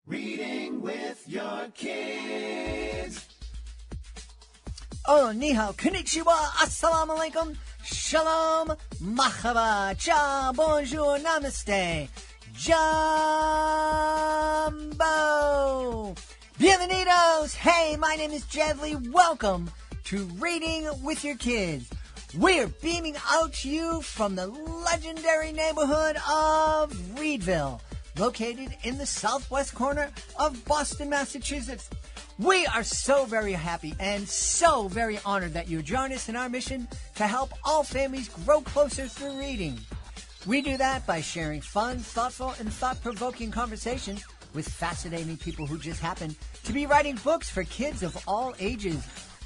Reading with your kids. Oh, ni hao, konnichiwa, assalamu alaikum, shalom, mahaba, cha, bonjour, namaste, jumbo, bienvenidos. Hey, my name is Jedley. Welcome to Reading with Your Kids. We're beaming out to you from the legendary neighborhood of Reedville, located in the southwest corner of Boston, Massachusetts. We are so very happy and so very honored that you join us in our mission to help all families grow closer through reading. We do that by sharing fun, thoughtful, and thought-provoking conversations with fascinating people who just happen to be writing books for kids of all ages.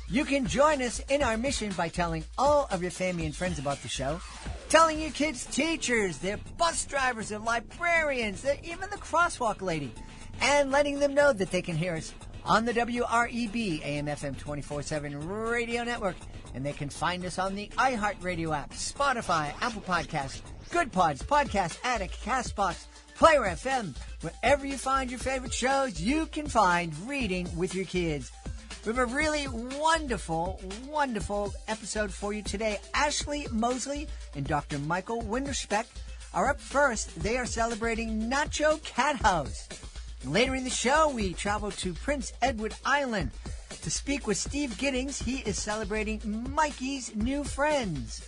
You can join us in our mission by telling all of your family and friends about the show, telling your kids' teachers, their bus drivers, their librarians, even the crosswalk lady, and letting them know that they can hear us on the WREB AM/FM 24/7 radio network, and they can find us on the iHeartRadio app, Spotify, Apple Podcasts, Good Pods, Podcast Addict, CastBox, Player FM. Wherever you find your favorite shows, you can find Reading with Your Kids. We have a really wonderful, wonderful episode for you today. Ashley Moseley and Dr. Michael Windelspecht are up first. They are celebrating Nacho Cat House. Later in the show, we travel to Prince Edward Island to speak with Steve Giddings. He is celebrating Mikey's new friends.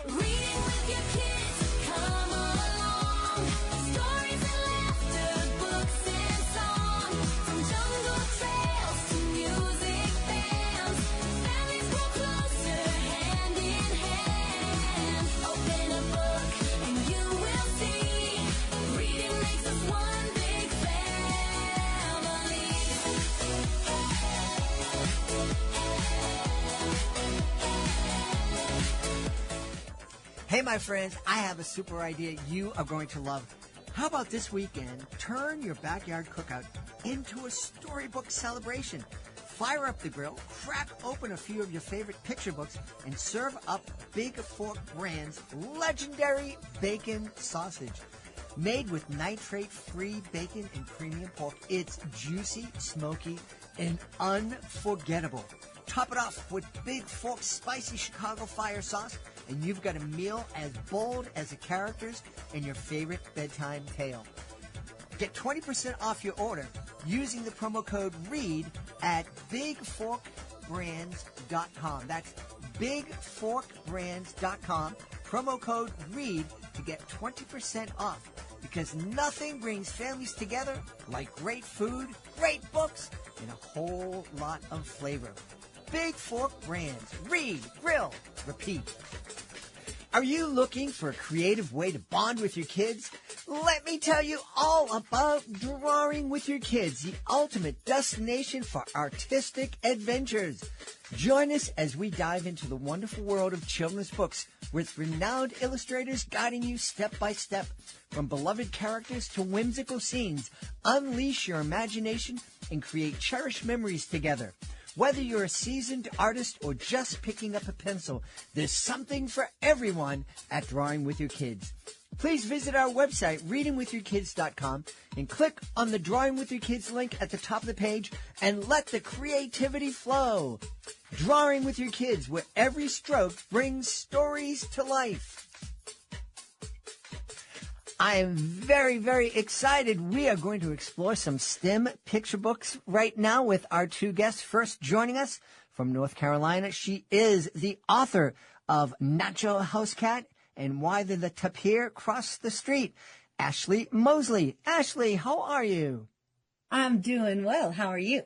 Reading with your kids, come along. Stories and laughter, books and songs. From jungle trails to music bands. Families grow closer, hand in hand. Open a book and you will see. Reading makes us one big family. Hey, my friends, I have a super idea you are going to love. How about this weekend, turn your backyard cookout into a storybook celebration. Fire up the grill, crack open a few of your favorite picture books, and serve up Big Fork Brand's legendary bacon sausage. Made with nitrate-free bacon and premium pork, it's juicy, smoky, and unforgettable. Top it off with Big Fork's spicy Chicago fire sauce, and you've got a meal as bold as the characters in your favorite bedtime tale. Get 20% off your order using the promo code READ at bigforkbrands.com. That's bigforkbrands.com. Promo code READ to get 20% off, because nothing brings families together like great food, great books, and a whole lot of flavor. Big Fork Brands. Read, grill, repeat. Are you looking for a creative way to bond with your kids? Let me tell you all about Drawing with Your Kids, the ultimate destination for artistic adventures. Join us as we dive into the wonderful world of children's books with renowned illustrators guiding you step by step. From beloved characters to whimsical scenes, unleash your imagination and create cherished memories together. Whether you're a seasoned artist or just picking up a pencil, there's something for everyone at Drawing with Your Kids. Please visit our website, readingwithyourkids.com, and click on the Drawing with Your Kids link at the top of the page and let the creativity flow. Drawing with Your Kids, where every stroke brings stories to life. I am very, very excited. We are going to explore some STEM picture books right now with our two guests. First, joining us from North Carolina, she is the author of Nacho House Cat and Why the Tapir Crossed the Street, Ashley Moseley. Ashley, how are you? I'm doing well. How are you?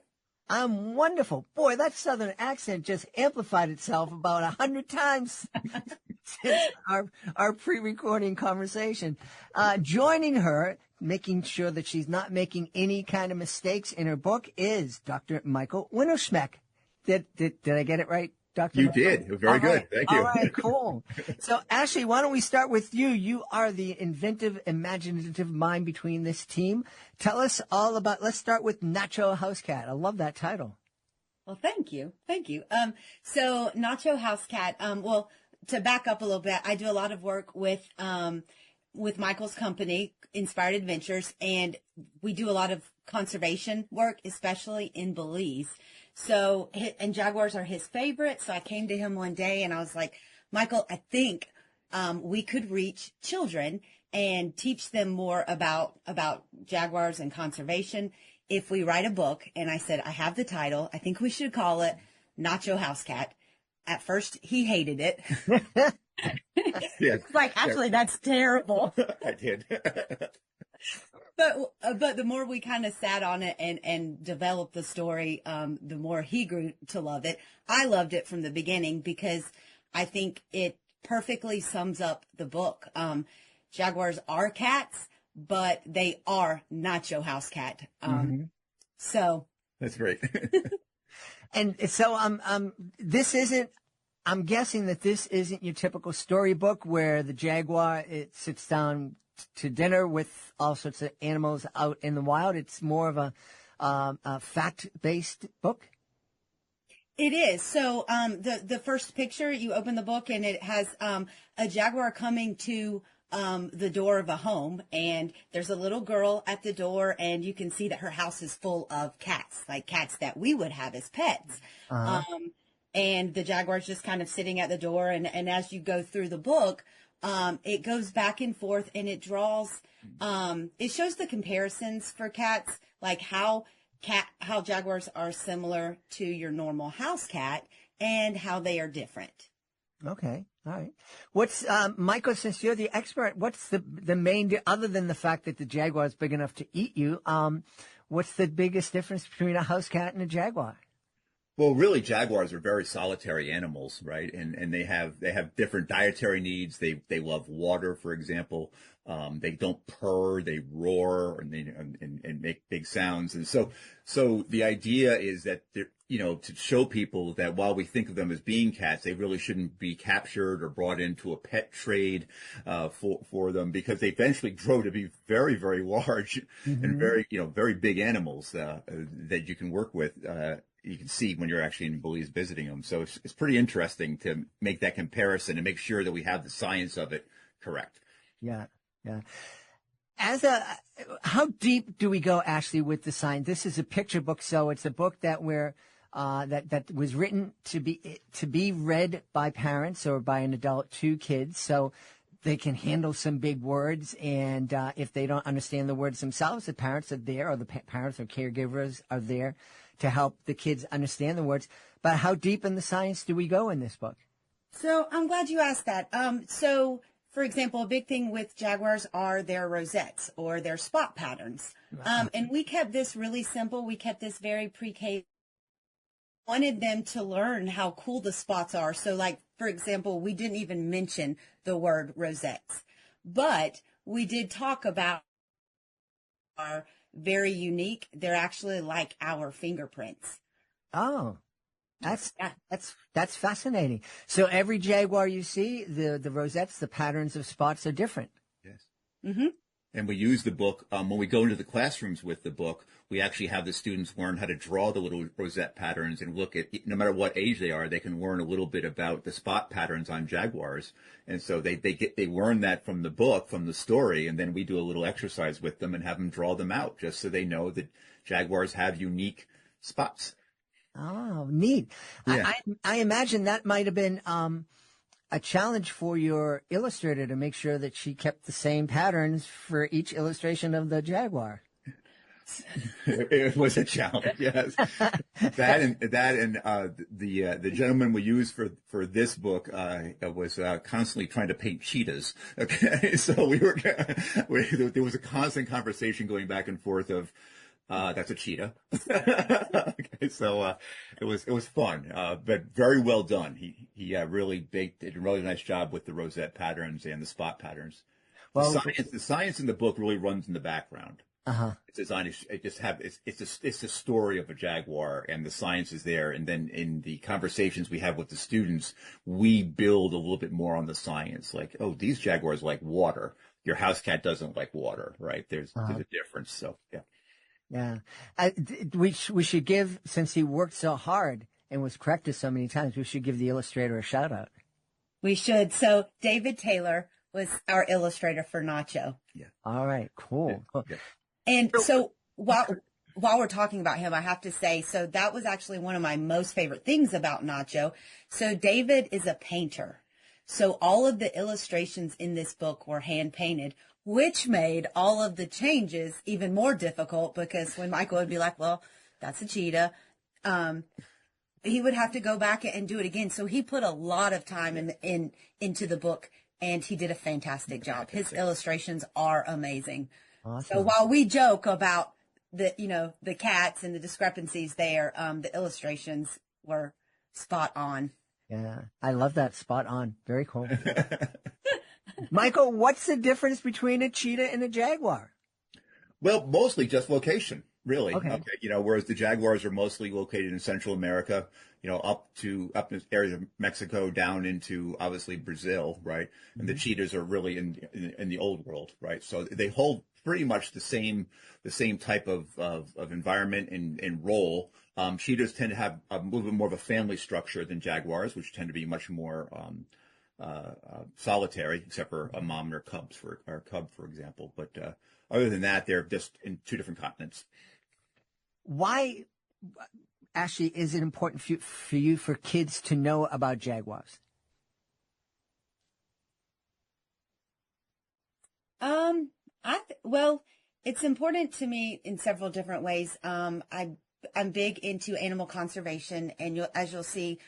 I'm wonderful. Boy, that southern accent just amplified itself about 100 times since our pre-recording conversation. Joining her, making sure that she's not making any kind of mistakes in her book, is Dr. Michael Windelspecht. Did I get it right, Dr. You Michael? did. Very good. Thank you. All right, cool. So, Ashley, why don't we start with you? You are the inventive, imaginative mind between this team. Tell us all about, let's start with Nacho House Cat. I love that title. Well, thank you. Thank you. So Nacho House Cat, well, to back up a little bit, I do a lot of work with with Michael's company, Inspired Adventures, and we do a lot of conservation work, especially in Belize. So, and jaguars are his favorite. So I came to him one day and I was like, Michael, I think we could reach children and teach them more about jaguars and conservation if we write a book. And I said, I have the title. I think we should call it Nacho House Cat. At first, he hated it. Yeah. Like, actually, that's terrible. I did. But the more we kind of sat on it and developed the story, the more he grew to love it. I loved it from the beginning because I think it perfectly sums up the book. Jaguars are cats, but they are Nacho House Cat. So That's great. And so, this isn't, I'm guessing that this isn't your typical storybook where the jaguar, it sits down to dinner with all sorts of animals out in the wild. It's more of a fact-based book. it is. So the first picture, you open the book and it has a jaguar coming to the door of a home, and there's a little girl at the door, and you can see that her house is full of cats, like cats that we would have as pets. And the jaguar's just kind of sitting at the door, and as you go through the book, it goes back and forth, and it draws, it shows the comparisons for cats, like how jaguars are similar to your normal house cat and how they are different. Okay. All right. What's, Michael, since you're the expert, what's the main, other than the fact that the jaguar is big enough to eat you, what's the biggest difference between a house cat and a jaguar? Well, really, jaguars are very solitary animals, right? And they have different dietary needs. They love water, for example. They don't purr, they roar, and make big sounds. And so the idea is that they're, to show people that while we think of them as being cats, they really shouldn't be captured or brought into a pet trade for them, because they eventually grow to be very, very large and very big animals that you can work with. You can see when you're actually in Belize visiting them. So it's pretty interesting to make that comparison and make sure that we have the science of it correct. Yeah. Yeah. How deep do we go, Ashley, with the science? This is a picture book, so it's a book that that was written to be read by parents or by an adult to kids, so they can handle some big words. And if they don't understand the words themselves, the parents are there, or the parents or caregivers are there to help the kids understand the words. But how deep in the science do we go in this book? So I'm glad you asked that. So, for example, a big thing with jaguars are their rosettes or their spot patterns. And we kept this really simple. We kept this very pre-K. Wanted them to learn how cool the spots are. So, like, for example, we didn't even mention the word rosettes, but we did talk about are very unique. They're actually like our fingerprints. Oh, that's fascinating. So every jaguar you see, the rosettes, the patterns of spots are different. Yes. Mm-hmm. And we use the book, when we go into the classrooms with the book, we actually have the students learn how to draw the little rosette patterns and look at, no matter what age they are, they can learn a little bit about the spot patterns on jaguars. And so they learn that from the book, from the story, and then we do a little exercise with them and have them draw them out, just so they know that jaguars have unique spots. Oh, neat. Yeah. I imagine that might have been a challenge for your illustrator to make sure that she kept the same patterns for each illustration of the jaguar. It was a challenge, yes. That and the gentleman we used for this book was constantly trying to paint cheetahs. Okay, so there was a constant conversation going back and forth of, that's a cheetah. Okay, so it was fun, but very well done. He really did a really nice job with the rosette patterns and the spot patterns. Well, The science in the book really runs in the background. It's designed. It's the story of a jaguar, and the science is there. And then in the conversations we have with the students, we build a little bit more on the science. Like, oh, these jaguars like water. Your house cat doesn't like water, right? There's a difference. So yeah. Yeah. We should give, since he worked so hard and was corrected so many times, we should give the illustrator a shout out. We should. So David Taylor was our illustrator for Nacho. All right, cool. Cool. Yeah. And so while we're talking about him, I have to say, so that was actually one of my most favorite things about Nacho. So David is a painter. So all of the illustrations in this book were hand painted, which made all of the changes even more difficult because when Michael would be like, well, that's a cheetah, he would have to go back and do it again. So he put a lot of time into the book, and he did a fantastic job. His illustrations are amazing. Awesome. So while we joke about the cats and the discrepancies there, the illustrations were spot on. Yeah, I love that. Spot on. Very cool. Michael, what's the difference between a cheetah and a jaguar? Well, mostly just location, really. Okay. Whereas the jaguars are mostly located in Central America, up in areas of Mexico down into obviously Brazil, right? And the cheetahs are really in the old world, right? So they hold pretty much the same type of environment and role. Cheetahs tend to have a little bit more of a family structure than jaguars, which tend to be much more solitary, except for a mom and her cub, for example. But other than that, they're just in two different continents. Why, Ashley, is it important for kids to know about jaguars? Well, it's important to me in several different ways. I'm big into animal conservation, and as you'll see,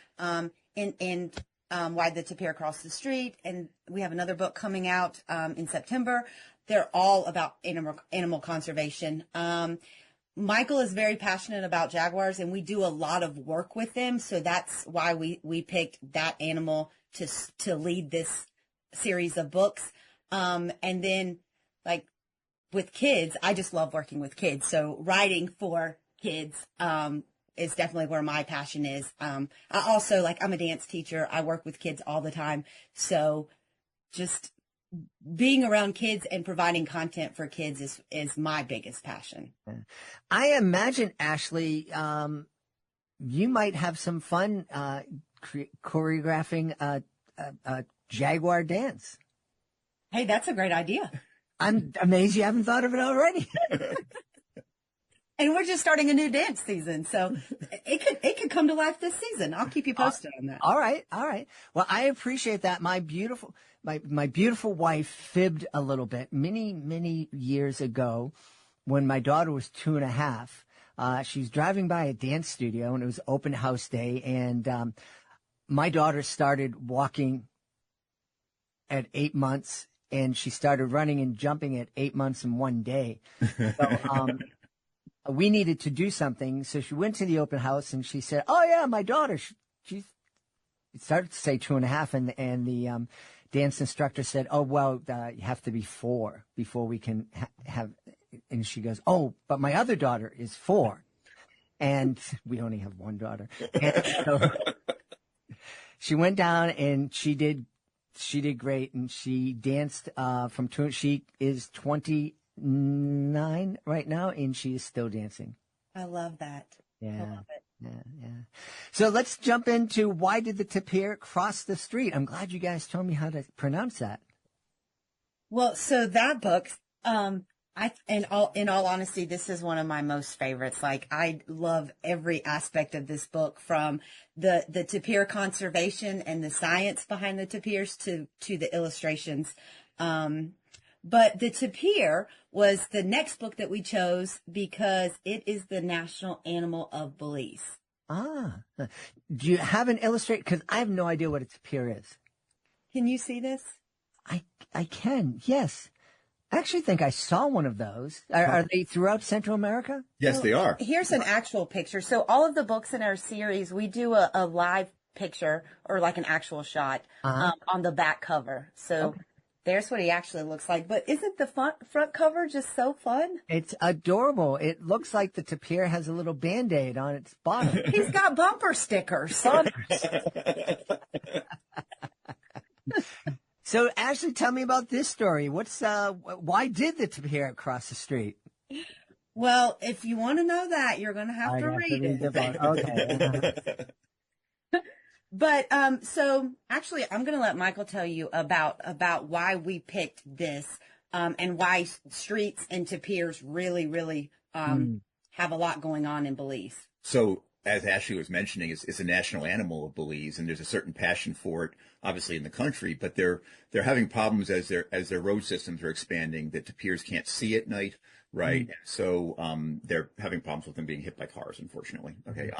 in Why the Tapir Crossed the Street, and we have another book coming out in September. They're all about animal conservation. Michael is very passionate about jaguars, and we do a lot of work with them. So that's why we picked that animal to lead this series of books. And then, like with kids, I just love working with kids. So writing for kids is definitely where my passion is. I also, I'm a dance teacher. I work with kids all the time. So just being around kids and providing content for kids is my biggest passion. I imagine, Ashley, you might have some fun choreographing a jaguar dance. Hey, that's a great idea. I'm amazed you haven't thought of it already. And we're just starting a new dance season, so it could come to life this season. I'll keep you posted on that. All right. Well, I appreciate that. My beautiful wife fibbed a little bit many years ago when my daughter was 2.5. She was driving by a dance studio, and it was open house day, and my daughter started walking at 8 months, and she started running and jumping at 8 months and 1 day. So, we needed to do something. So she went to the open house and she said, oh yeah, my daughter, she started to say 2.5. And the dance instructor said, oh, well, you have to be 4 before we can have. And she goes, oh, but my other daughter is 4. And we only have one daughter. And so she went down and she did great. And she danced, from 2, she is 29 right now, and she is still dancing. I love that. Yeah. I love it. Yeah. So let's jump into Why Did the Tapir Cross the Street? I'm glad you guys told me how to pronounce that. Well, so that book, in all honesty, this is one of my most favorites. I love every aspect of this book, from the tapir conservation and the science behind the tapirs to the illustrations. But the tapir was the next book that we chose because it is the national animal of Belize. Ah, do you have an illustrator? Because I have no idea what a tapir is. Can you see this? I can, yes. I actually think I saw one of those. Are they throughout Central America? Yes, they are. Here's an actual picture. So all of the books in our series, we do a live picture or an actual shot on the back cover. So there's what he actually looks like. But isn't the front cover just so fun? It's adorable. It looks like the tapir has a little Band-Aid on its bottom. He's got bumper stickers. So, Ashley, tell me about this story. Why did the tapir cross the street? Well, if you want to know that, you're going to have to read it. Okay. But so actually, I'm going to let Michael tell you about why we picked this, and why streets and tapirs really have a lot going on in Belize. So, as Ashley was mentioning, it's a national animal of Belize, and there's a certain passion for it, obviously in the country. But they're having problems as their road systems are expanding. That tapirs can't see at night, right? So they're having problems with them being hit by cars, unfortunately. Okay.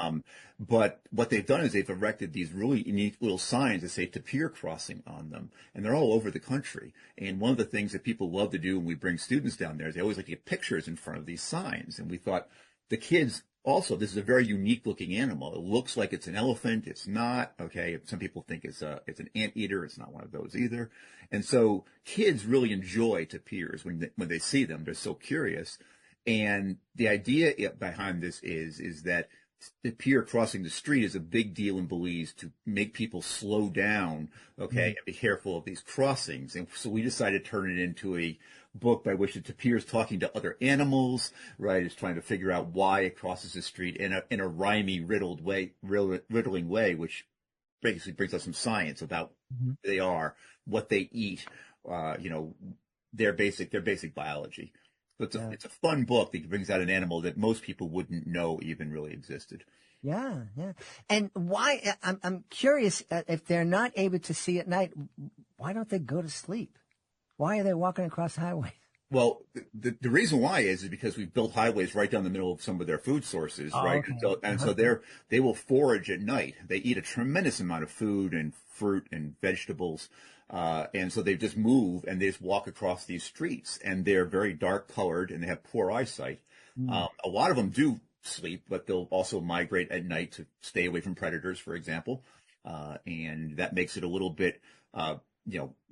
But what they've done is they've erected these really unique little signs that say tapir crossing on them, and they're all over the country. And one of the things that people love to do when we bring students down there is they always like to get pictures in front of these signs. And we thought the kids. Also, this is a very unique looking animal. It looks like it's an elephant. It's not. Okay. Some people think it's an anteater. It's not one of those either. And so kids really enjoy tapirs when they see them. They're so curious. And the idea behind this is that tapir crossing the street is a big deal in Belize to make people slow down, okay, and be careful of these crossings. And so we decided to turn it into a book by which the tapir is talking to other animals, right? It's trying to figure out why it crosses the street in a rhymey, riddling way, which basically brings us some science about who they are, what they eat, their basic biology. So it's a fun book that brings out an animal that most people wouldn't know even really existed. Yeah, yeah. And why? I'm curious. If they're not able to see at night, why don't they go to sleep? Why are they walking across the highway? Well, the reason why is because we've built highways right down the middle of some of their food sources, right? Okay. So they will forage at night. They eat a tremendous amount of food and fruit and vegetables. And so they just move and they just walk across these streets, and they're very dark colored and they have poor eyesight. A lot of them do sleep, but they'll also migrate at night to stay away from predators, for example. And that makes it a little bit,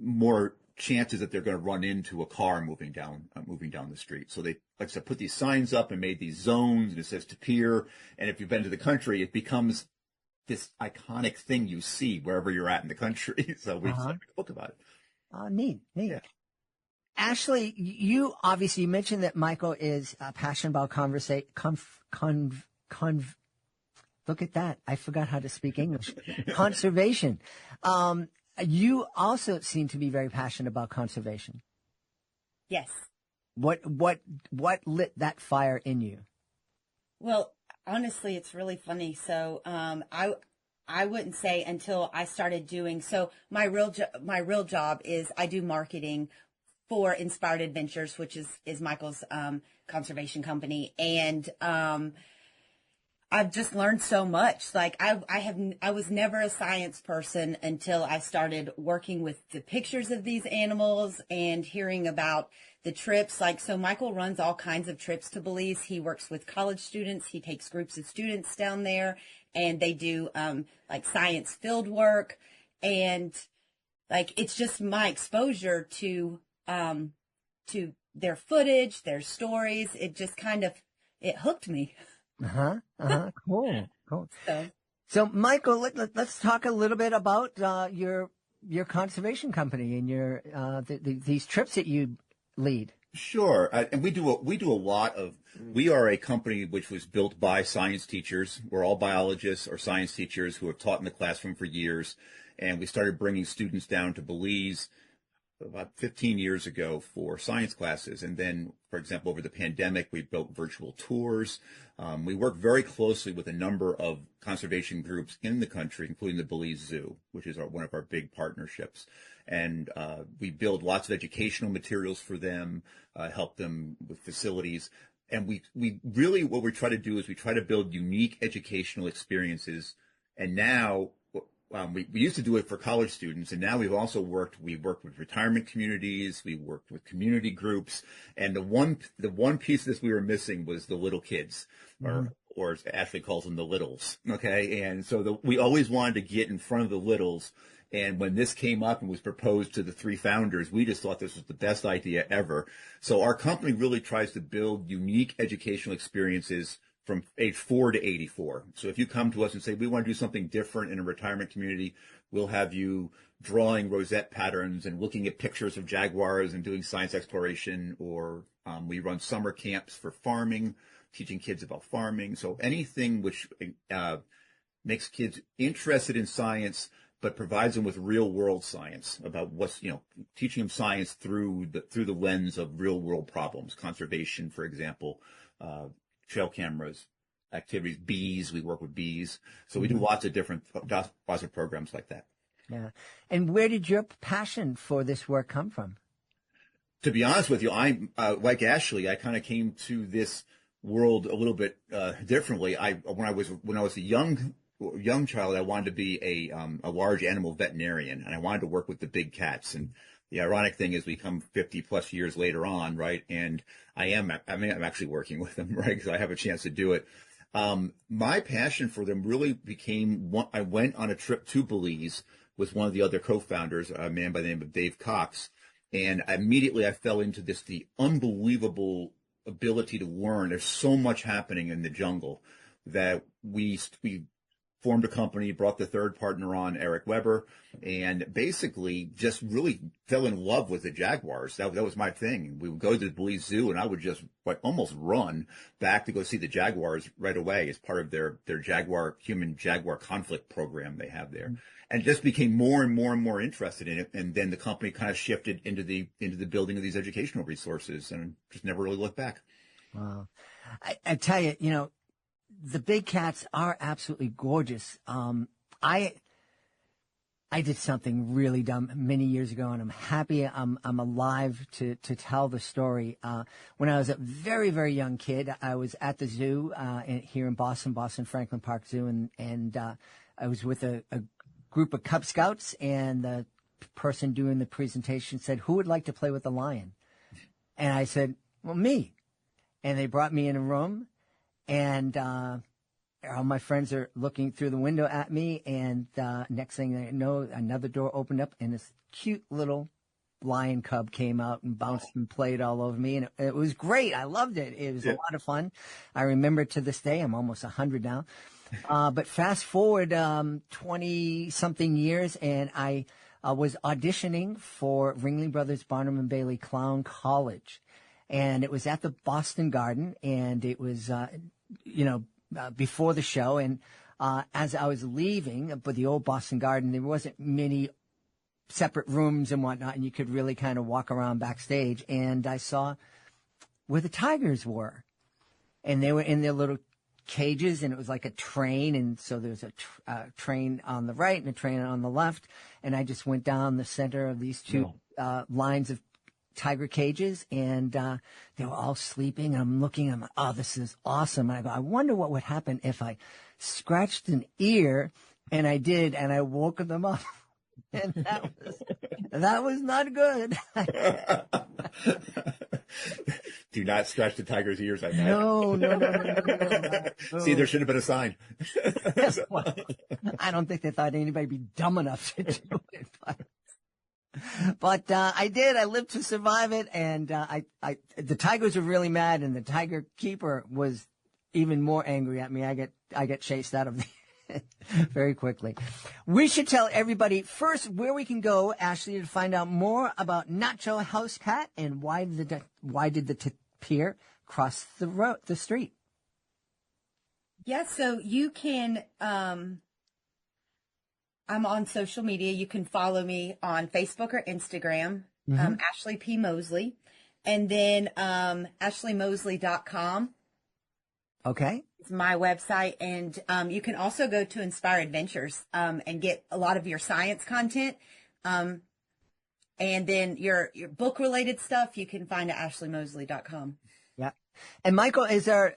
more chances that they're going to run into a car moving down the street. So they, like I said, put these signs up and made these zones, and it says Tapir. And if you've been to the country, it becomes this iconic thing you see wherever you're at in the country. So we decided to book about it. Neat. Yeah. Ashley, you obviously mentioned that Michael is passionate about look at that. I forgot how to speak English. Conservation. You also seem to be very passionate about conservation. Yes. What lit that fire in you? Well, honestly, it's really funny. So, I wouldn't say until I started doing, so my real job is I do marketing for Inspired Adventures, which is Michael's, conservation company. And, I've just learned so much. Like I was never a science person until I started working with the pictures of these animals and hearing about the trips. Like, so Michael runs all kinds of trips to Belize. He works with college students. He takes groups of students down there, and they do, like science field work. And like, it's just my exposure to their footage, their stories. It just it hooked me. Cool. So Michael, let's talk a little bit about your conservation company and your these trips that you lead. Sure, and we do a lot of. We are a company which was built by science teachers. We're all biologists or science teachers who have taught in the classroom for years, and we started bringing students down to Belize about 15 years ago for science classes. And then, for example, over the pandemic, we built virtual tours. We work very closely with a number of conservation groups in the country, including the Belize Zoo, which is one of our big partnerships. And we build lots of educational materials for them, help them with facilities. And we really, what we try to do is we try to build unique educational experiences. And now, we used to do it for college students, and now we worked with retirement communities, we worked with community groups, and the one piece of this we were missing was the little kids, or as Ashley calls them, the littles. Okay, and so we always wanted to get in front of the littles. And when this came up and was proposed to the three founders, we just thought this was the best idea ever. So our company really tries to build unique educational experiences from age 4 to 84. So if you come to us and say, we want to do something different in a retirement community, we'll have you drawing rosette patterns and looking at pictures of jaguars and doing science exploration, or we run summer camps for farming, teaching kids about farming. So anything which makes kids interested in science, but provides them with real world science about what's, teaching them science through the lens of real world problems, conservation, for example, trail cameras, activities, bees. We work with bees. So we do lots of programs like that. Yeah. And where did your passion for this work come from? To be honest with you, I'm like Ashley. I kind of came to this world a little bit differently. When I was a young child, I wanted to be a large animal veterinarian, and I wanted to work with the big cats. And the ironic thing is, we come 50 plus years later on, right? And I'm actually working with them, right? Because I have a chance to do it. My passion for them really became I went on a trip to Belize with one of the other co-founders, a man by the name of Dave Cox. And immediately I fell into the unbelievable ability to learn. There's so much happening in the jungle that we formed a company, brought the third partner on, Eric Weber, and basically just really fell in love with the jaguars. That was my thing. We would go to the Belize Zoo, and I would just almost run back to go see the jaguars right away as part of their human jaguar conflict program they have there. And just became more and more and more interested in it. And then the company kind of shifted into the building of these educational resources, and just never really looked back. Wow. I tell you, the big cats are absolutely gorgeous. I did something really dumb many years ago, and I'm happy I'm alive to tell the story. When I was a very, very young kid, I was at the zoo here in Boston Franklin Park Zoo, and I was with a group of Cub Scouts, and the person doing the presentation said, "Who would like to play with the lion?" And I said, "Well, me." And they brought me in a room, and all my friends are looking through the window at me, and next thing I know, another door opened up, and this cute little lion cub came out and bounced and played all over me, and it was great. I loved it. It was a lot of fun. I remember it to this day. I'm almost 100 now. But fast forward 20-something years, and I was auditioning for Ringling Brothers Barnum and Bailey Clown College. And it was at the Boston Garden, and it was, before the show. And as I was leaving, but the old Boston Garden, there wasn't many separate rooms and whatnot, and you could really kind of walk around backstage. And I saw where the tigers were, and they were in their little cages, and it was like a train, and so there was a train on the right and a train on the left, and I just went down the center of these two lines of tiger cages, and they were all sleeping, and I'm looking, I'm like, oh, this is awesome. And I go, I wonder what would happen if I scratched an ear, and I did, and I woke them up. And that was not good. Do not scratch the tiger's ears. I bet. No. See, there should have been a sign. Well, I don't think they thought anybody'd be dumb enough to do it. But I did. I lived to survive it, and the tigers were really mad, and the tiger keeper was even more angry at me. I get chased out of the very quickly. We should tell everybody first where we can go, Ashley, to find out more about Nacho House Cat and why did the tapir cross the street. Yeah, so you can, I'm on social media. You can follow me on Facebook or Instagram, Ashley P. Moseley, and then ashleymoseley.com. Okay. It's my website, and you can also go to Inspire Adventures and get a lot of your science content. And then your book-related stuff, you can find at ashleymoseley.com. Yeah. And Michael, is there,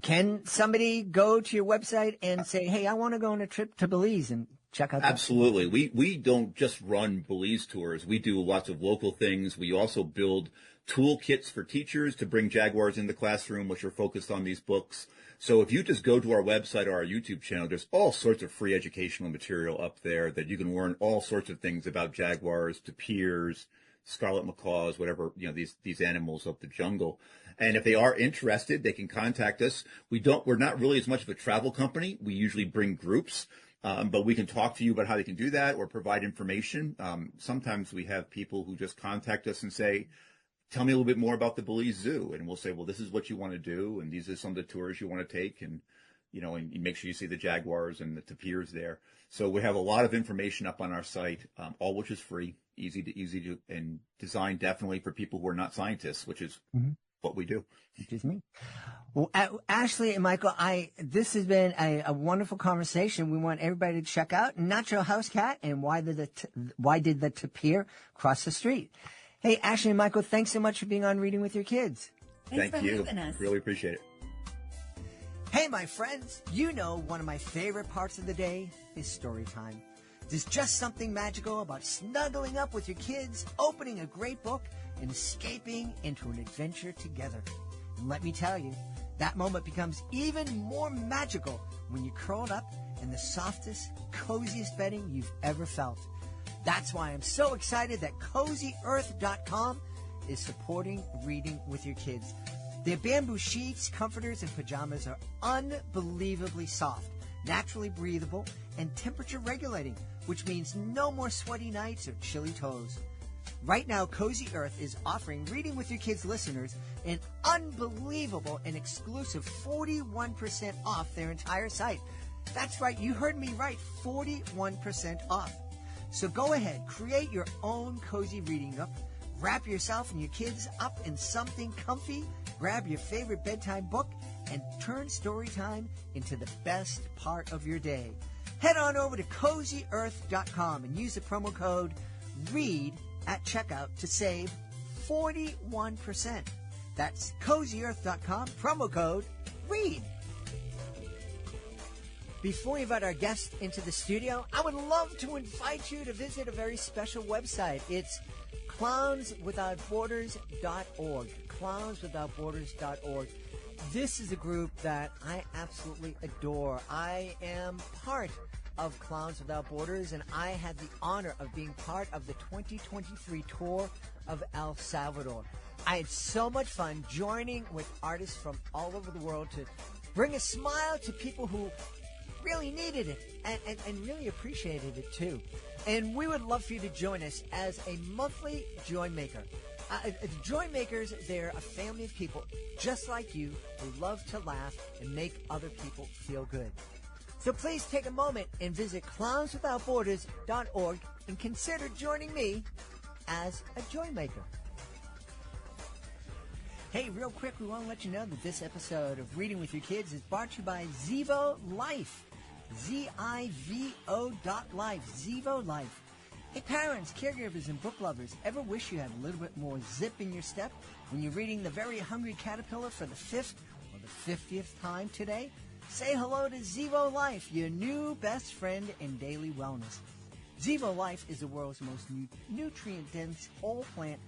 can somebody go to your website and say, hey, I want to go on a trip to Belize and check out that? Absolutely. We don't just run Belize tours. We do lots of local things. We also build toolkits for teachers to bring jaguars in the classroom, which are focused on these books. So if you just go to our website or our YouTube channel, there's all sorts of free educational material up there that you can learn all sorts of things about jaguars, tapirs, scarlet macaws, whatever, these animals of the jungle. And if they are interested, they can contact us. We're not really as much of a travel company. We usually bring groups. But we can talk to you about how they can do that or provide information. Sometimes we have people who just contact us and say, tell me a little bit more about the Belize Zoo. And we'll say, well, this is what you want to do, and these are some of the tours you want to take. And, and you make sure you see the jaguars and the tapirs there. So we have a lot of information up on our site, all which is free, easy to, and designed definitely for people who are not scientists, which is what we do. Which is me. Well, Ashley and Michael, this has been a wonderful conversation. We want everybody to check out Nacho House Cat and why did the tapir cross the street. Hey, Ashley and Michael, thanks so much for being on Reading with Your Kids. Thanks Thank for you. having us. Really appreciate it. Hey, my friends, one of my favorite parts of the day is story time. There's just something magical about snuggling up with your kids, opening a great book, and escaping into an adventure together. And let me tell you, that moment becomes even more magical when you're curled up in the softest, coziest bedding you've ever felt. That's why I'm so excited that CozyEarth.com is supporting Reading with Your Kids. Their bamboo sheets, comforters, and pajamas are unbelievably soft, naturally breathable, and temperature regulating, which means no more sweaty nights or chilly toes. Right now, Cozy Earth is offering Reading with Your Kids listeners an unbelievable and exclusive 41% off their entire site. That's right, you heard me right, 41% off. So go ahead, create your own cozy reading nook, wrap yourself and your kids up in something comfy, grab your favorite bedtime book, and turn story time into the best part of your day. Head on over to CozyEarth.com and use the promo code READ at checkout to save 41%. That's CozyEarth.com, promo code READ. Before we invite our guest into the studio, I would love to invite you to visit a very special website. It's clownswithoutborders.org. Clownswithoutborders.org. This is a group that I absolutely adore. I am part of Clowns Without Borders, and I had the honor of being part of the 2023 tour of El Salvador. I had so much fun joining with artists from all over the world to bring a smile to people who really needed it and really appreciated it too. And we would love for you to join us as a monthly Joy Maker. The Joy Makers, they're a family of people just like you who love to laugh and make other people feel good. So please take a moment and visit clownswithoutborders.org and consider joining me as a Joy Maker. Hey, real quick, we want to let you know that this episode of Reading with Your Kids is brought to you by Zivo Life. ZIVO.life. Zivo Life. Hey, parents, caregivers, and book lovers, ever wish you had a little bit more zip in your step when you're reading The Very Hungry Caterpillar for the 5th or the 50th time today? Say hello to Zivo Life, your new best friend in daily wellness. Zivo Life is the world's most nutrient-dense whole plant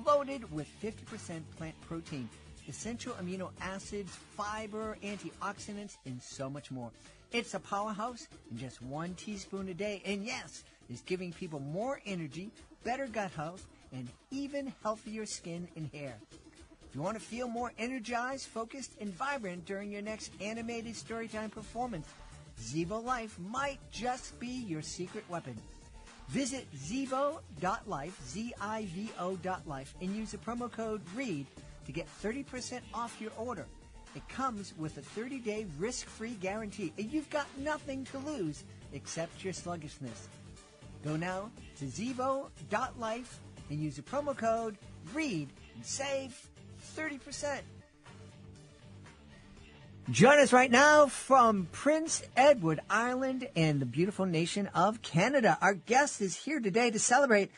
loaded with 50% plant protein, essential amino acids, fiber, antioxidants, and so much more. It's a powerhouse in just 1 teaspoon a day, and yes, is giving people more energy, better gut health, and even healthier skin and hair. If you want to feel more energized, focused, and vibrant during your next animated storytime performance, Zivo Life might just be your secret weapon. Visit zivo.life, ZIVO.life, and use the promo code READ to get 30% off your order. It comes with a 30-day risk-free guarantee, and you've got nothing to lose except your sluggishness. Go now to zivo.life and use the promo code READ and save 30%. Join us right now from Prince Edward Island and the beautiful nation of Canada. Our guest is here today to celebrate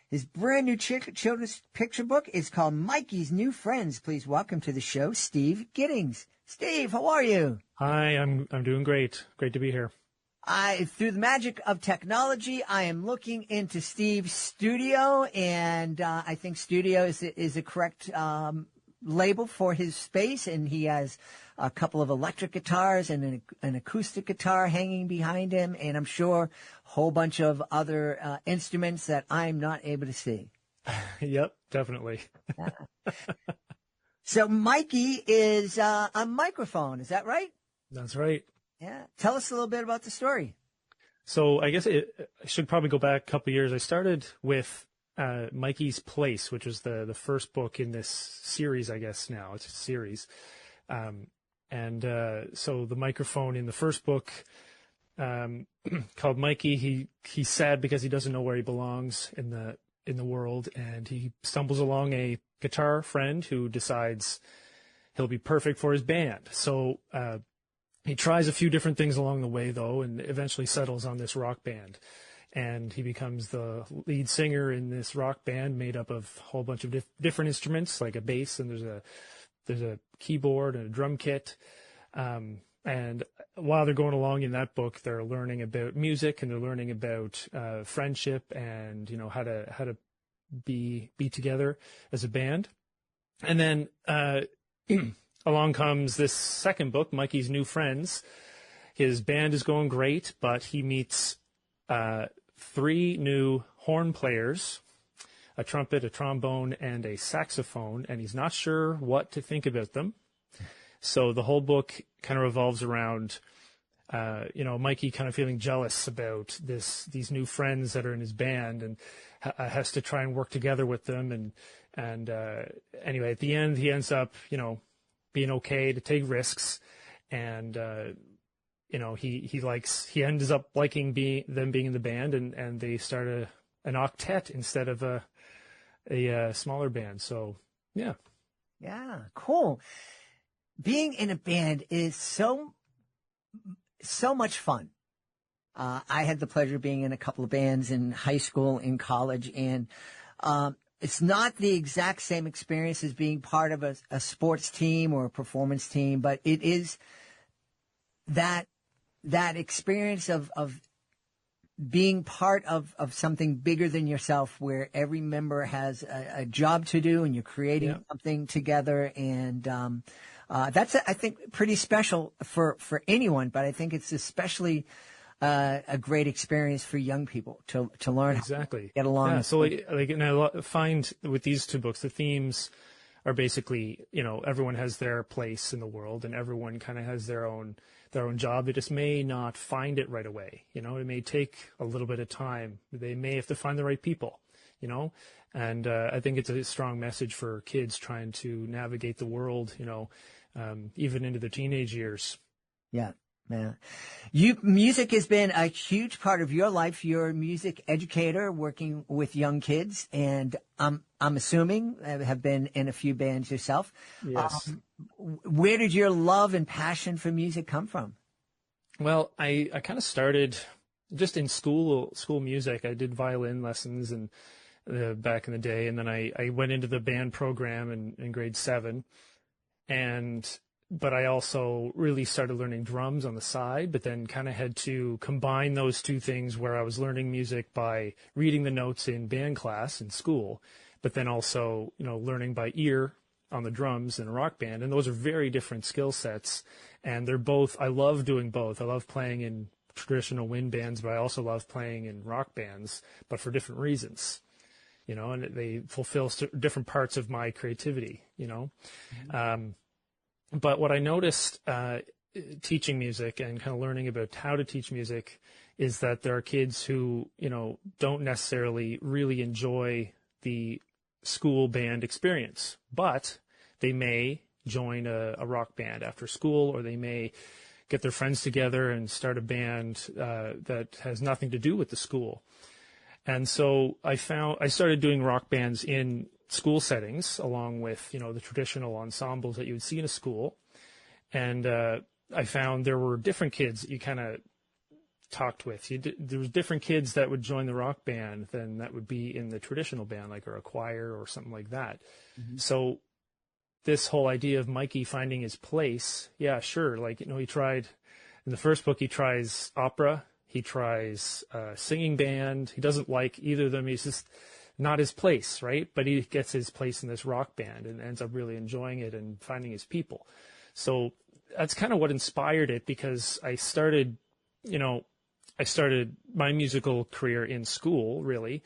his brand new children's picture book. It's called Mikey's New Friends. Please welcome to the show, Steve Giddings. Steve, how are you? Hi, I'm doing great. Great to be here. Through the magic of technology, I am looking into Steve's studio, and I think studio is a correct label for his space, and he has a couple of electric guitars and an acoustic guitar hanging behind him, and I'm sure a whole bunch of other instruments that I'm not able to see. Yep, definitely. So Mikey is a microphone, is that right? That's right. Yeah. Tell us a little bit about the story. So I guess I should probably go back a couple of years. I started with Mikey's Place, which was the first book in this series, I guess now. It's a series. And so the microphone in the first book, called Mikey, he's sad because he doesn't know where he belongs in the world, and he stumbles along a guitar friend who decides he'll be perfect for his band. So he tries a few different things along the way, though, and eventually settles on this rock band. And he becomes the lead singer in this rock band made up of a whole bunch of different instruments, like a bass, and there's a keyboard and a drum kit. And while they're going along in that book, they're learning about music, and they're learning about friendship, and how to be together as a band. And then along comes this second book, Mikey's New Friends. His band is going great, but he meets 3 new horn players, a trumpet, a trombone, and a saxophone, and he's not sure what to think about them. So the whole book kind of revolves around, Mikey kind of feeling jealous about these new friends that are in his band, and has to try and work together with them. And anyway, at the end, he ends up, being okay to take risks, and he ends up liking them being in the band, and they start an octet instead of a smaller band. So yeah, cool. Being in a band is so much fun. I had the pleasure of being in a couple of bands in high school, in college, and it's not the exact same experience as being part of a sports team or a performance team, but it is that experience of being part of something bigger than yourself, where every member has a job to do, and you're creating something together. And that's, I think, pretty special for anyone, but I think it's especially a great experience for young people to learn exactly how to get along. Yeah, so and I find with these 2 books, the themes are basically, everyone has their place in the world, and everyone kind of has their own job. They just may not find it right away. It may take a little bit of time. They may have to find the right people, and I think it's a strong message for kids trying to navigate the world, even into their teenage years. Yeah. Music has been a huge part of your life. You're a music educator working with young kids, and I'm assuming have been in a few bands yourself. Yes. Where did your love and passion for music come from? Well, I kind of started just in school music. I did violin lessons and back in the day, and then I went into the band program in grade 7, but I also really started learning drums on the side, but then kind of had to combine those 2 things, where I was learning music by reading the notes in band class in school, but then also, learning by ear on the drums in a rock band. And those are very different skill sets. And I love doing both. I love playing in traditional wind bands, but I also love playing in rock bands, but for different reasons, and they fulfill different parts of my creativity, Mm-hmm. But what I noticed teaching music and kind of learning about how to teach music is that there are kids who, don't necessarily really enjoy the school band experience, but they may join a rock band after school, or they may get their friends together and start a band that has nothing to do with the school. And so I started doing rock bands in school settings, along with, the traditional ensembles that you would see in a school. And I found there were different kids that you kind of talked with. There was different kids that would join the rock band than that would be in the traditional band, like, or a choir or something like that. Mm-hmm. So this whole idea of Mikey finding his place, yeah, sure. Like, he tried, in the first book, he tries opera, he tries singing band. He doesn't like either of them. He's just not his place, right? But he gets his place in this rock band and ends up really enjoying it and finding his people. So that's kind of what inspired it, because I started my musical career in school, really.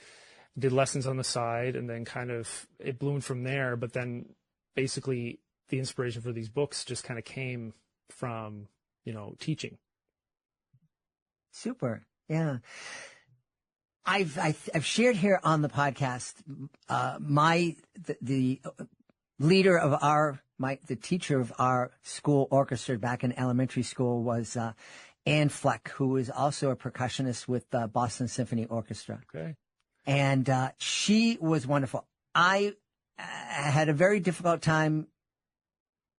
Did lessons on the side, and then kind of it bloomed from there. But then basically the inspiration for these books just kind of came from, teaching. Super. Yeah. I've shared here on the podcast the leader of the teacher of our school orchestra back in elementary school was Anne Fleck, who was also a percussionist with the Boston Symphony Orchestra. Okay. And she was wonderful. I had a very difficult time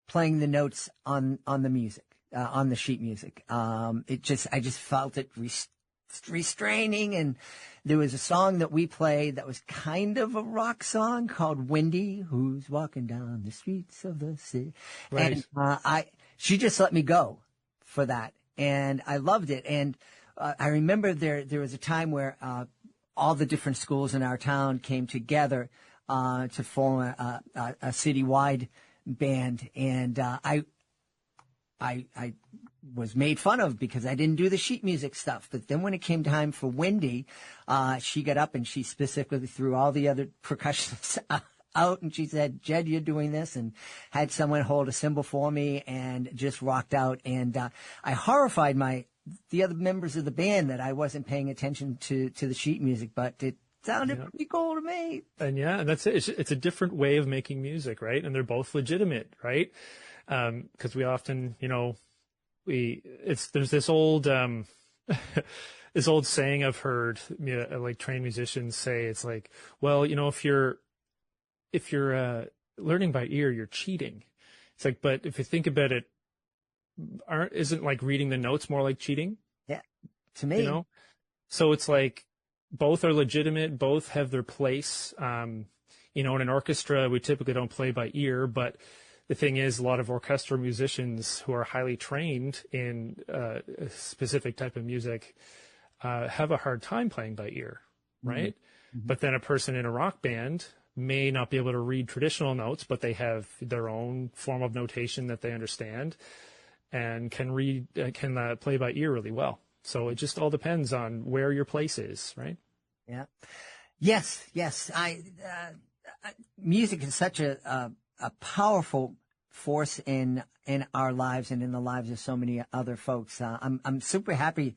playing the notes on the music, on the sheet music. I just felt it restraining. And there was a song that we played that was kind of a rock song called Windy, Who's Walking Down the Streets of the City. Right. And she just let me go for that. And I loved it. And I remember there was a time where all the different schools in our town came together to form a citywide band. And I was made fun of because I didn't do the sheet music stuff. But then when it came time for Wendy, she got up and she specifically threw all the other percussionists out, and she said, "Jed, you're doing this," and had someone hold a cymbal for me and just rocked out. And I horrified the other members of the band that I wasn't paying attention to the sheet music, but it sounded pretty cool to me. And and that's it. It's a different way of making music, right? And they're both legitimate, right? Because we often, there's this old this old saying I've heard, like trained musicians say. It's like, well, if you're learning by ear, you're cheating. It's like, but if you think about it, isn't like reading the notes more like cheating? Yeah, to me. So it's like both are legitimate, both have their place. In an orchestra, we typically don't play by ear, but the thing is, a lot of orchestral musicians who are highly trained in a specific type of music have a hard time playing by ear, right? Mm-hmm. But then a person in a rock band may not be able to read traditional notes, but they have their own form of notation that they understand and can play by ear really well. So it just all depends on where your place is, right? Yeah. Yes. Music is such a powerful force in our lives and in the lives of so many other folks. I'm super happy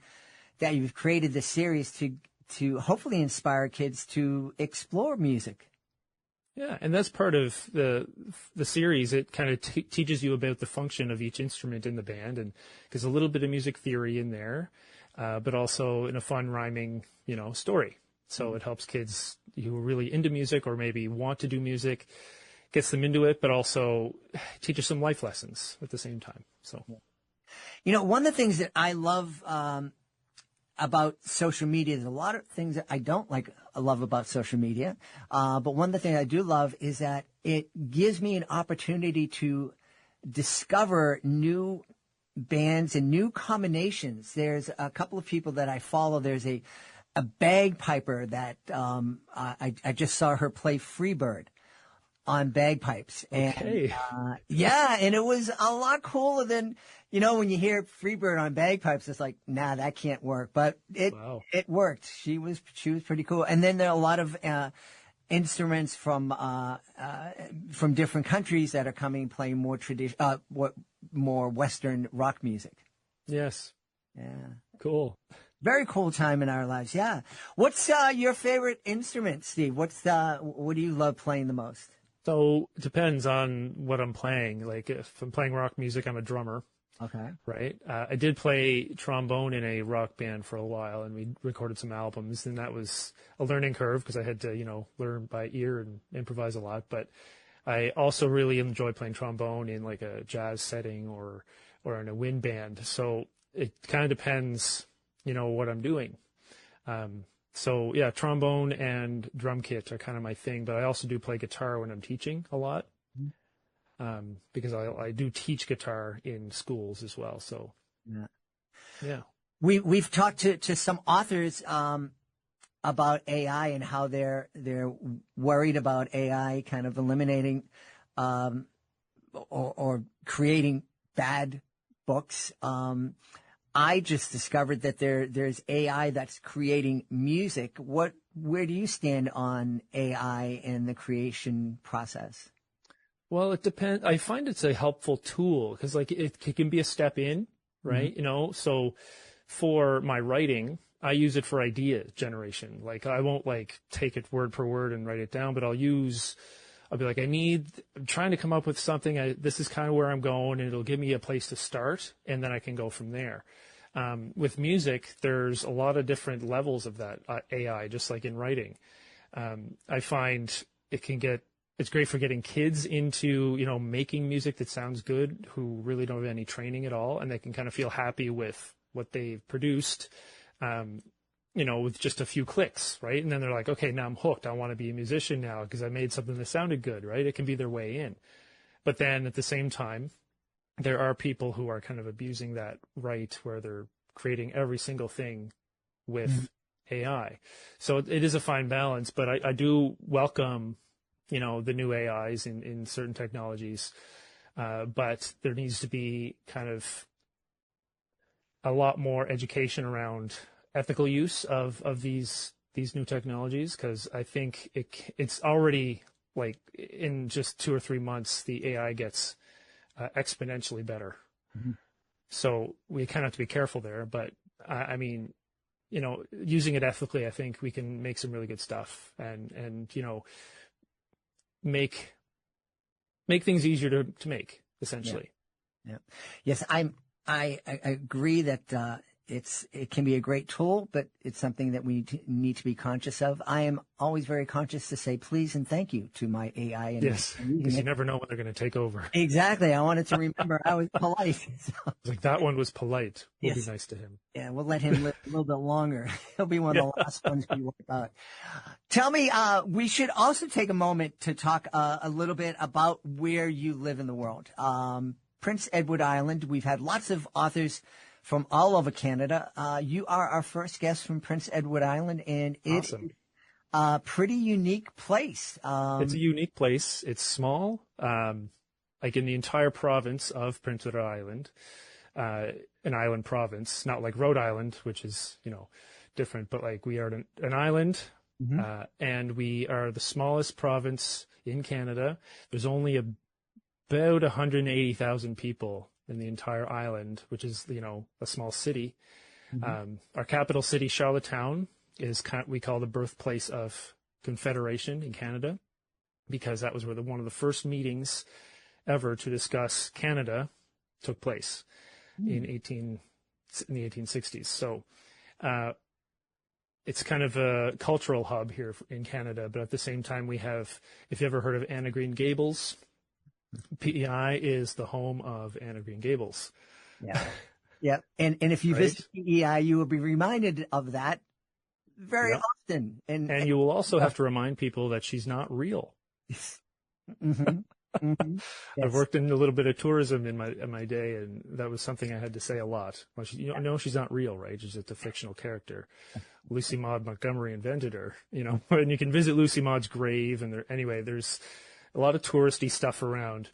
that you've created this series to hopefully inspire kids to explore music. Yeah, and that's part of the series. It kind of teaches you about the function of each instrument in the band, and there's a little bit of music theory in there, but also in a fun rhyming, story. So it helps kids who are really into music or maybe want to do music, gets them into it, but also teaches them life lessons at the same time. So, one of the things that I love about social media, there's a lot of things that I don't love about social media, but one of the things I do love is that it gives me an opportunity to discover new bands and new combinations. There's a couple of people that I follow. There's a bagpiper that I just saw her play Freebird on bagpipes. Okay. And, and it was a lot cooler than, when you hear Freebird on bagpipes, it's like, nah, that can't work. But it worked. She was pretty cool. And then there are a lot of instruments from different countries that are coming playing more Western rock music. Yes. Yeah. Cool. Very cool time in our lives. Yeah. What's your favorite instrument, Steve? What do you love playing the most? So it depends on what I'm playing. Like if I'm playing rock music, I'm a drummer. Okay. Right. I did play trombone in a rock band for a while, and we recorded some albums, and that was a learning curve because I had to, learn by ear and improvise a lot. But I also really enjoy playing trombone in like a jazz setting or in a wind band. So it kind of depends, what I'm doing. So yeah, trombone and drum kit are kind of my thing, but I also do play guitar when I'm teaching a lot. Because I do teach guitar in schools as well. So, yeah. We've talked to some authors about AI and how they're worried about AI kind of eliminating or creating bad books. I just discovered that there's AI that's creating music. Where do you stand on AI and the creation process? Well, it depends. I find it's a helpful tool because it can be a step in, right? Mm-hmm. So for my writing, I use it for idea generation. Like I won't take it word per word and write it down, but I'll use I'll be like, I'm trying to come up with something. This is kind of where I'm going, and it'll give me a place to start, and then I can go from there. With music, there's a lot of different levels of that AI, just like in writing. I find it's great for getting kids into, making music that sounds good, who really don't have any training at all, and they can kind of feel happy with what they've produced, with just a few clicks, right? And then they're like, okay, now I'm hooked. I want to be a musician now because I made something that sounded good, right? It can be their way in. But then at the same time, there are people who are kind of abusing that right, where they're creating every single thing with AI. So it is a fine balance, but I do welcome, the new AIs in certain technologies. But there needs to be kind of a lot more education around ethical use of these new technologies, because I think it's already, like, in just 2 or 3 months, the AI gets exponentially better. So we kind of have to be careful there. But I mean, using it ethically, I think we can make some really good stuff and make things easier to make, essentially. Yeah. Yes, I agree that it can be a great tool, but it's something that we need to be conscious of. I am always very conscious to say please and thank you to my AI. And yes, because you never know when they're going to take over. Exactly. I wanted to remember I was polite. So. Like, that one was polite. We'll Yes. be nice to him. Yeah, we'll let him live a little bit longer. He'll be one of the last ones we work out. Tell me, we should also take a moment to talk a little bit about where you live in the world. Prince Edward Island, we've had lots of authors from all over Canada. You are our first guest from Prince Edward Island, and it's Awesome. a pretty unique place. It's a unique place. It's small, like in the entire province of Prince Edward Island, an island province, not like Rhode Island, which is, different, but like we are an island, and we are the smallest province in Canada. There's only about 180,000 people in the entire island, which is, a small city. Our capital city, Charlottetown, is we call the birthplace of Confederation in Canada, because that was where one of the first meetings ever to discuss Canada took place in the 1860s. So it's kind of a cultural hub here in Canada, but at the same time we have, if you ever heard of Anne of Green Gables, PEI is the home of Anne of Green Gables. Yeah. Yeah. And if you Right. visit PEI, you will be reminded of that very often. And And you will also have to remind people that she's not real. Yes. I've worked in a little bit of tourism in my day, and that was something I had to say a lot. Well, no, she's not real, right? She's just a fictional character. Lucy Maud Montgomery invented her, and you can visit Lucy Maud's grave, and there's a lot of touristy stuff around.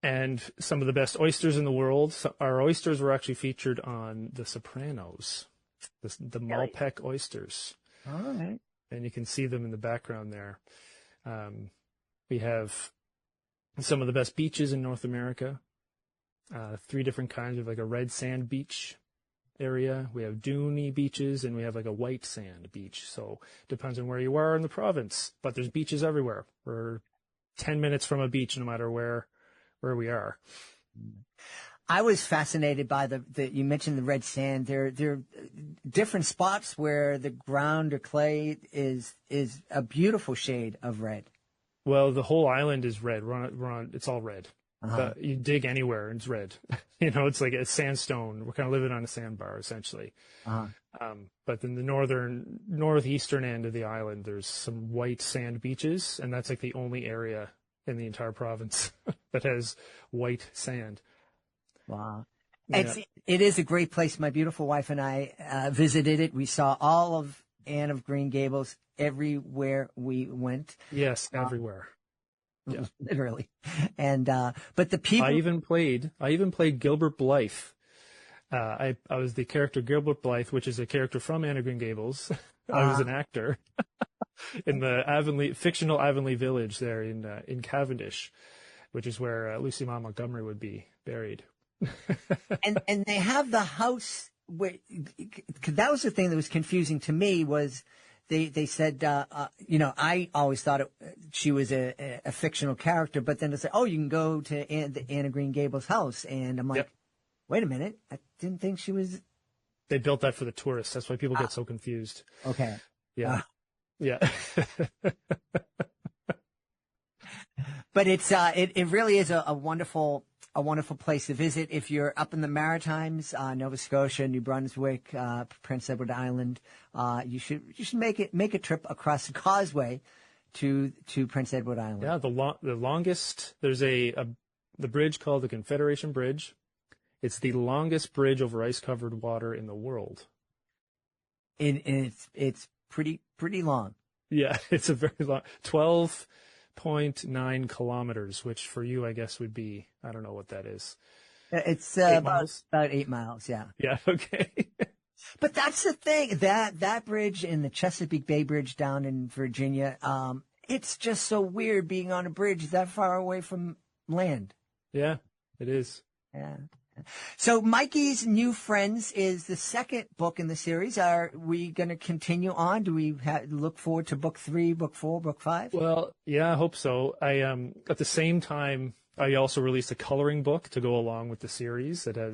And some of the best oysters in the world. Our oysters were actually featured on The Sopranos, the Malpec oysters. All right. And you can see them in the background there. We have some of the best beaches in North America. 3 different kinds. We have like a red sand beach area. We have duney beaches, and we have like a white sand beach. So it depends on where you are in the province. But there's beaches everywhere. We're 10 minutes from a beach, no matter where we are. I was fascinated by you mentioned the red sand. There are different spots where the ground or clay is a beautiful shade of red. Well, the whole island is red. It's all red. You dig anywhere and it's red. It's like a sandstone. We're kind of living on a sandbar, essentially. But in the northeastern end of the island, there's some white sand beaches, and that's like the only area in the entire province that has white sand. Wow. Yeah. It is a great place. My beautiful wife and I visited it. We saw all of Anne of Green Gables everywhere we went. Yes, everywhere. Yeah. Literally. And but the people I even played Gilbert Blythe. I was the character Gilbert Blythe, which is a character from Anne of Green Gables. I was an actor in the fictional Avonlea village there in Cavendish, which is where Lucy Maud Montgomery would be buried. and they have the house where, 'cause that was the thing that was confusing to me, was they said, I always thought she was a fictional character, but then they said, oh, you can go to the Anne of Green Gables house. And I'm like, Yep. wait a minute. I didn't think she was. They built that for the tourists. That's why people get so confused. Okay. Yeah. Yeah. But it really is a wonderful place to visit if you're up in the Maritimes, Nova Scotia, New Brunswick, Prince Edward Island. You should make a trip across the causeway to Prince Edward Island. Yeah. The longest, there's the bridge called the Confederation Bridge. It's the longest bridge over ice-covered water in the world. And it's pretty long. Yeah, it's a very long, 12.9 kilometers, which for you, I guess, would be, I don't know what that is. It's 8 miles? about 8 miles, yeah. Yeah, okay. But that's the thing, that bridge and the Chesapeake Bay Bridge down in Virginia, it's just so weird being on a bridge that far away from land. Yeah, it is. Yeah. So Mikey's New Friends is the second book in the series. Are we going to continue on? Do we look forward to book 3, book 4, book 5? Well, yeah, I hope so. I at the same time, I also released a coloring book to go along with the series that has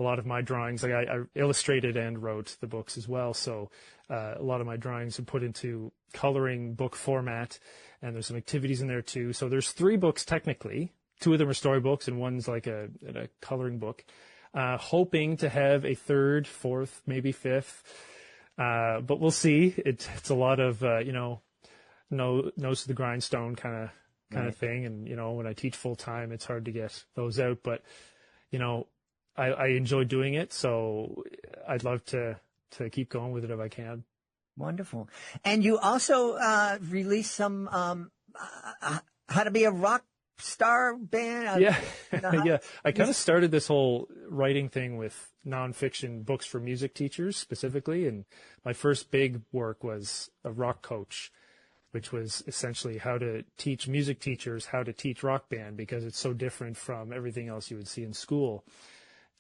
a lot of my drawings. Like I illustrated and wrote the books as well, so a lot of my drawings are put into coloring book format, and there's some activities in there too. So there's 3 books technically. 2 of them are storybooks and one's like a coloring book. Hoping to have a 3rd, 4th, maybe 5th. But we'll see. It's a lot of, nose to the grindstone kind of thing. And, when I teach full time, it's hard to get those out. But, I enjoy doing it. So I'd love to keep going with it if I can. Wonderful. And you also released some how to be a rock star band. Yeah. Yeah. I kind of started this whole writing thing with nonfiction books for music teachers specifically. And my first big work was a rock coach, which was essentially how to teach music teachers how to teach rock band, because it's so different from everything else you would see in school.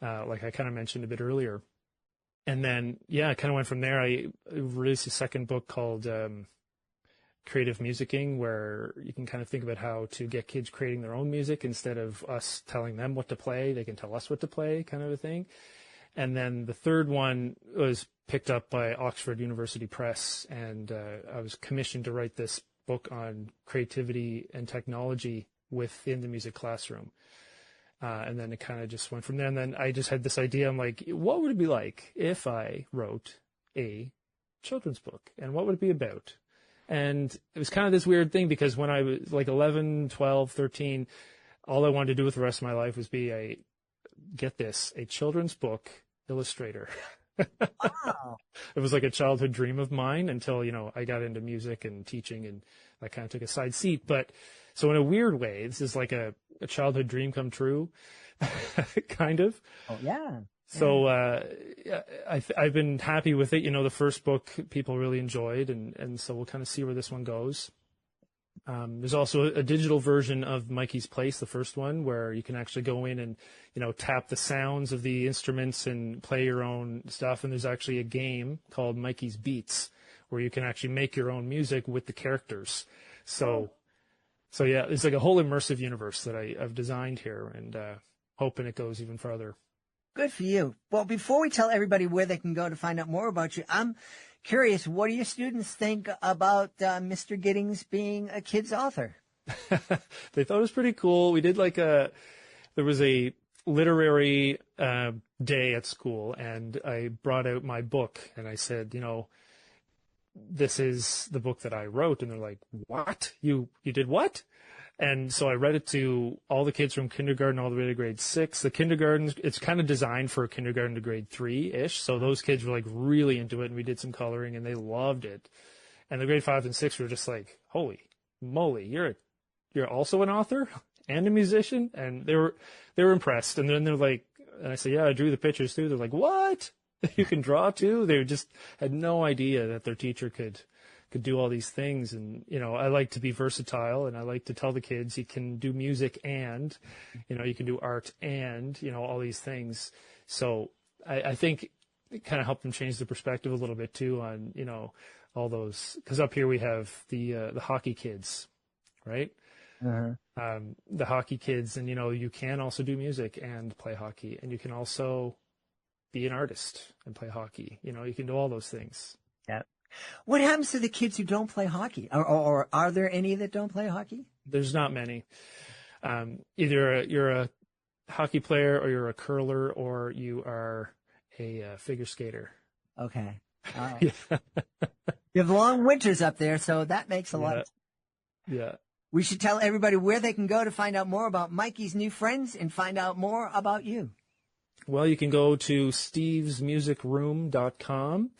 Like I kind of mentioned a bit earlier. And then, I kind of went from there. I released a second book called, Creative Musicking, where you can kind of think about how to get kids creating their own music instead of us telling them what to play. They can tell us what to play, kind of a thing. And then the third one was picked up by Oxford University Press, and I was commissioned to write this book on creativity and technology within the music classroom. And then it kind of just went from there. And then I just had this idea. I'm like, what would it be like if I wrote a children's book? And what would it be about? And it was kind of this weird thing, because when I was like 11, 12, 13, all I wanted to do with the rest of my life was be a children's book illustrator. Wow. It was like a childhood dream of mine until, I got into music and teaching, and I kind of took a side seat. But so in a weird way, this is like a childhood dream come true, kind of. Oh, yeah. So I've been happy with it. The first book people really enjoyed, and so we'll kind of see where this one goes. There's also a digital version of Mikey's Place, the first one, where you can actually go in and, tap the sounds of the instruments and play your own stuff. And there's actually a game called Mikey's Beats, where you can actually make your own music with the characters. So yeah, it's like a whole immersive universe that I've designed here, and hoping it goes even farther. Good for you. Well, before we tell everybody where they can go to find out more about you, I'm curious, what do your students think about Mr. Giddings being a kid's author? They thought it was pretty cool. We did there was a literary day at school, and I brought out my book, and I said, this is the book that I wrote. And they're like, what? You did what? And so I read it to all the kids from kindergarten all the way to grade 6. The kindergarten, it's kind of designed for kindergarten to grade 3-ish. So those kids were like really into it, and we did some coloring, and they loved it. And the grade 5 and 6 were just like, holy moly, you're also an author and a musician? And they were impressed. And then they're like, and I said, yeah, I drew the pictures too. They're like, what? You can draw too? They just had no idea that their teacher could do all these things. And, I like to be versatile, and I like to tell the kids you can do music and, you can do art and, all these things. So I think it kind of helped them change the perspective a little bit too on, all those, because up here we have the hockey kids, right? The hockey kids, and you can also do music and play hockey, and you can also be an artist and play hockey. You can do all those things. Yeah. What happens to the kids who don't play hockey? Or are there any that don't play hockey? There's not many. Either you're a hockey player, or you're a curler, or you are a figure skater. Okay. All right. You have long winters up there, so that makes a lot of sense. Yeah. We should tell everybody where they can go to find out more about Mikey's new friends and find out more about you. Well, you can go to stevesmusicroom.com.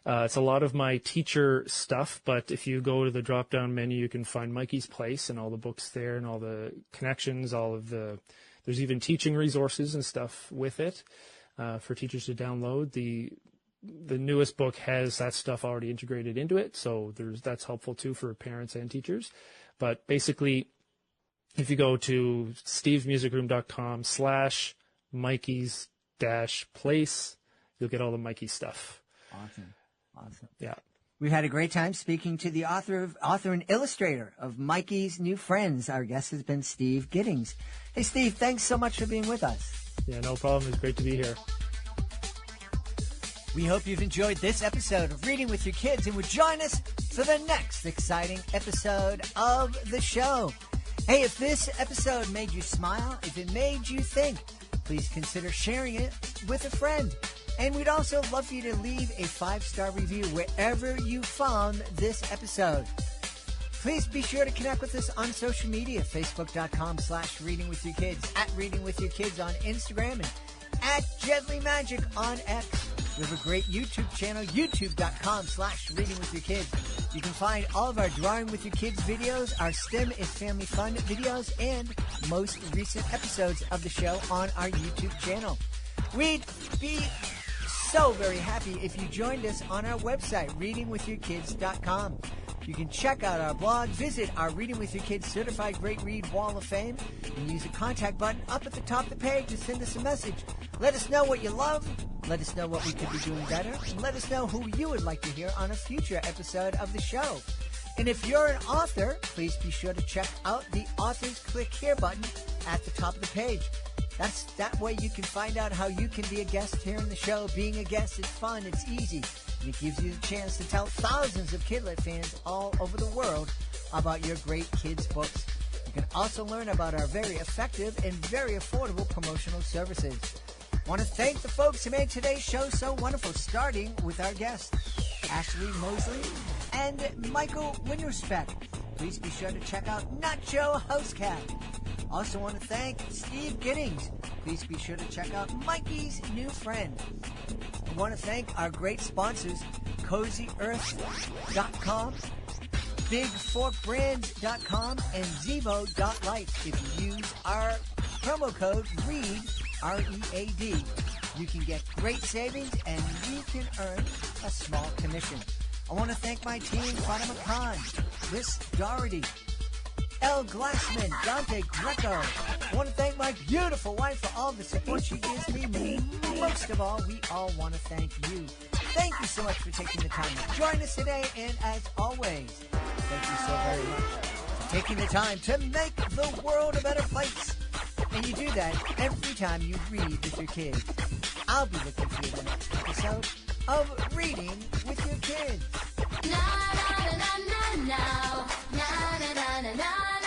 It's a lot of my teacher stuff, but if you go to the drop-down menu, you can find Mikey's Place and all the books there and all the connections, there's even teaching resources and stuff with it for teachers to download. The newest book has that stuff already integrated into it, so that's helpful too for parents and teachers. But basically, if you go to stevesmusicroom.com/Mikey's-place, you'll get all the Mikey stuff. Awesome. Yeah. We've had a great time speaking to the author and illustrator of Mikey's New Friends. Our guest has been Steve Giddings. Hey, Steve, thanks so much for being with us. Yeah, no problem. It's great to be here. We hope you've enjoyed this episode of Reading with Your Kids and would join us for the next exciting episode of the show. Hey, if this episode made you smile, if it made you think, please consider sharing it with a friend. And we'd also love for you to leave a 5-star review wherever you found this episode. Please be sure to connect with us on social media, facebook.com/readingwithyourkids, @readingwithyourkids on Instagram, and @GentlyMagic on X. We have a great YouTube channel, youtube.com/readingwithyourkids. You can find all of our Drawing with Your Kids videos, our STEM is Family Fun videos, and most recent episodes of the show on our YouTube channel. We'd be so very happy if you joined us on our website, readingwithyourkids.com. You can check out our blog, visit our Reading with Your Kids Certified Great Read Wall of Fame, and use the contact button up at the top of the page to send us a message. Let us know what you love, let us know what we could be doing better, and let us know who you would like to hear on a future episode of the show. And if you're an author, please be sure to check out the Authors Click Here button at the top of the page. That way you can find out how you can be a guest here in the show. Being a guest is fun, it's easy, and it gives you the chance to tell thousands of Kidlit fans all over the world about your great kids' books. You can also learn about our very effective and very affordable promotional services. I want to thank the folks who made today's show so wonderful, starting with our guests, Ashley Moseley and Michael Windelspecht. Please be sure to check out Nacho House Cat. Also want to thank Steve Giddings. Please be sure to check out Mikey's New Friend. I want to thank our great sponsors, CozyEarth.com, BigForkBrands.com, and Zevo.life. If you use our promo code READ, R-E-A-D, you can get great savings and you can earn a small commission. I want to thank my team, Fatima Khan, Liz Doherty, El Glassman, Dante Greco. I want to thank my beautiful wife for all the support she gives me. But most of all, we all want to thank you. Thank you so much for taking the time to join us today. And as always, thank you so very much for taking the time to make the world a better place. And you do that every time you read with your kids. I'll be looking for you in the next episode of Reading with Your Kids. Na na na na na na na na na na.